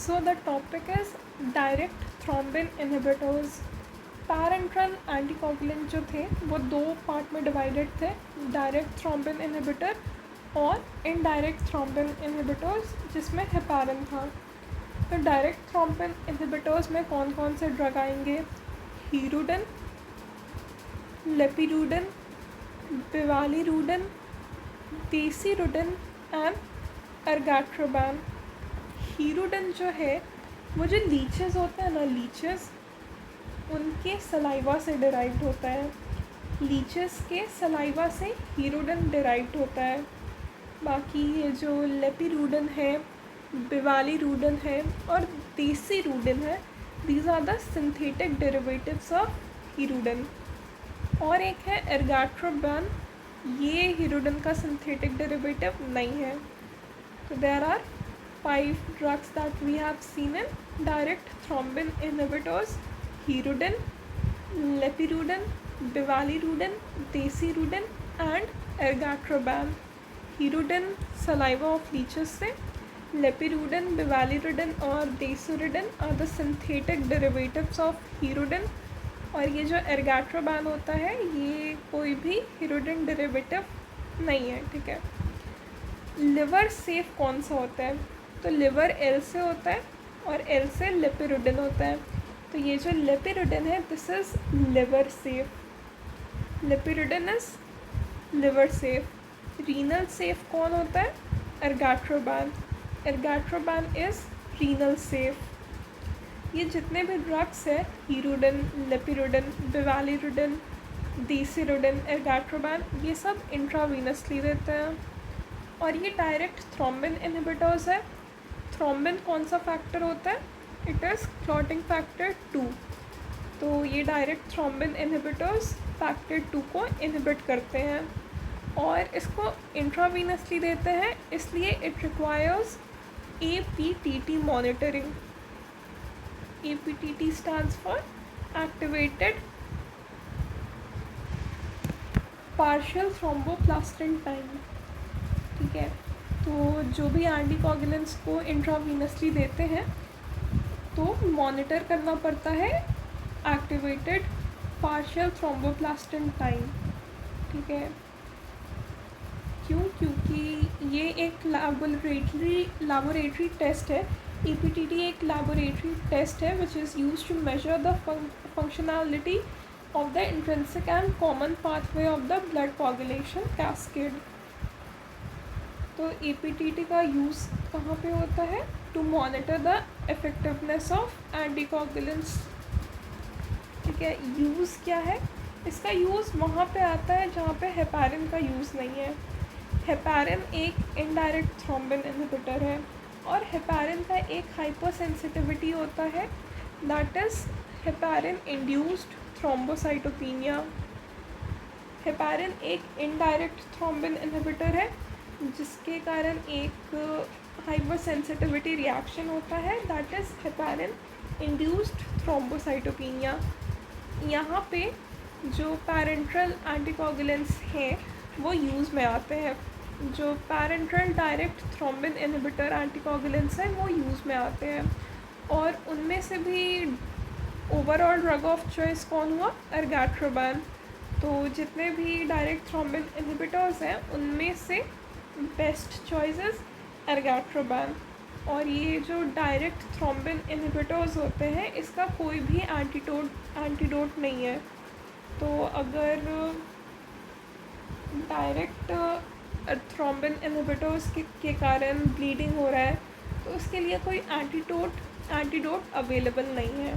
So the topic is direct thrombin inhibitors. Parenteral anticoagulant जो थे वो दो पार्ट में डिवाइडेड थे, डायरेक्ट थ्रोम्बिन इनहिबिटर और इनडायरेक्ट थ्रोम्बिन इनहिबिटर्स, जिसमें हेपारिन था। तो डायरेक्ट थ्रोम्बिन इनहिबिटर्स में कौन कौन से ड्रग आएंगे? Hirudin, lepirudin, bivalirudin, desirudin and argatroban. Hirudin जो है वो जो लीचेस होते हैं ना, लीचेस उनके सलाइवा से डिराइव्ड होता है। लीचेस के सलाइवा से हीरोडिन डिराइव्ड होता है। बाकी ये जो लेपिरुडिन है, बिवालिरुडिन है और देसीरुडिन है, these are the synthetic derivatives of hirudin. और एक है एर्गैट्रोबैन, ये हीरोडिन का सिंथेटिक डेरिवेटिव नहीं है। तो there are 5 drugs that we have seen in direct thrombin inhibitors: hirudin, lepirudin, bivalirudin, desirudin and argatroban. Hirudin saliva of leeches से, lepirudin, bivalirudin और desirudin are the synthetic derivatives of hirudin. और ये जो एर्गैट्रोबैन होता है ये कोई भी हीरोडिन डेरिवेटिव नहीं है, ठीक है। लिवर सेफ कौन सा होता है? तो लिवर एल से होता है और एल से लेपिरुडिन होता है। तो ये जो लेपिरुडिन है this is liver safe, lepirudin is liver safe. Renal safe कौन होता है? Argatroban, argatroban is renal safe. ये जितने भी ड्रग्स है हीरोडिन, लेपिरुडिन, बिवालिरुडिन, देसीरुडिन, एर्गैट्रोबैन, ये सब इंट्रावीनसली देते हैं। और ये डायरेक्ट थ्रोम्बिन इनहिबिटर्स है। थ्रोम्बिन कौन सा फैक्टर होता है? It is clotting factor 2। तो ये डायरेक्ट थ्रोम्बिन इनहिबिटर्स फैक्टर 2 को इनहिबिट करते हैं और इसको इंट्रावीनसली देते हैं, इसलिए it requires APTT monitoring. APTT stands for activated partial thromboplastin time, ठीक है। तो जो भी एंटीकोगुलेंट्स को इंट्रावीनसली देते हैं तो मॉनिटर करना पड़ता है एक्टिवेटेड पार्शियल थ्रोम्बोप्लास्टिन टाइम, ठीक है। क्यों? क्योंकि ये एक लैबोरेटरी टेस्ट है। APTT एक लैबोरेटरी टेस्ट है which is used to measure the functionality of the intrinsic and common pathway of the blood coagulation cascade। तो APTT का यूज़ कहाँ पे होता है? To monitor the effectiveness of anticoagulants, ठीक है। यूज़ क्या है इसका? यूज़ वहाँ पे आता है जहाँ पे हेपारिन का यूज़ नहीं है। हेपारिन एक इनडायरेक्ट थ्रोम्बिन इनहिबिटर है और हेपारिन का एक हाइपर सेंसिटिविटी होता है, that is heparin induced thrombocytopenia. Heparin एक इनडायरेक्ट थ्रोम्बिन इनहिबिटर है जिसके कारण एक हाइपर सेंसिटिविटी रिएक्शन होता है, that is heparin induced thrombocytopenia. यहाँ पे जो पैरेंट्रल एंटीकोगुलेंट्स हैं वो यूज़ में आते हैं। जो parenteral direct thrombin inhibitor anticoagulants हैं वो यूज़ में आते हैं और उनमें से भी ओवरऑल ड्रग ऑफ चॉइस कौन हुआ? एर्गैट्रोबैन। तो जितने भी डायरेक्ट थ्रोम्बिन इनहिबिटर्स हैं उनमें से बेस्ट चॉइसेस एर्गैट्रोबैन। और ये जो डायरेक्ट थ्रोम्बिन इनहिबिटर्स होते हैं इसका कोई भी एंटीडोट नहीं है। तो अगर डायरेक्ट थ्रोम्बिन इनहिबिटर्स के कारण ब्लीडिंग हो रहा है तो उसके लिए कोई एंटीडोट अवेलेबल नहीं है।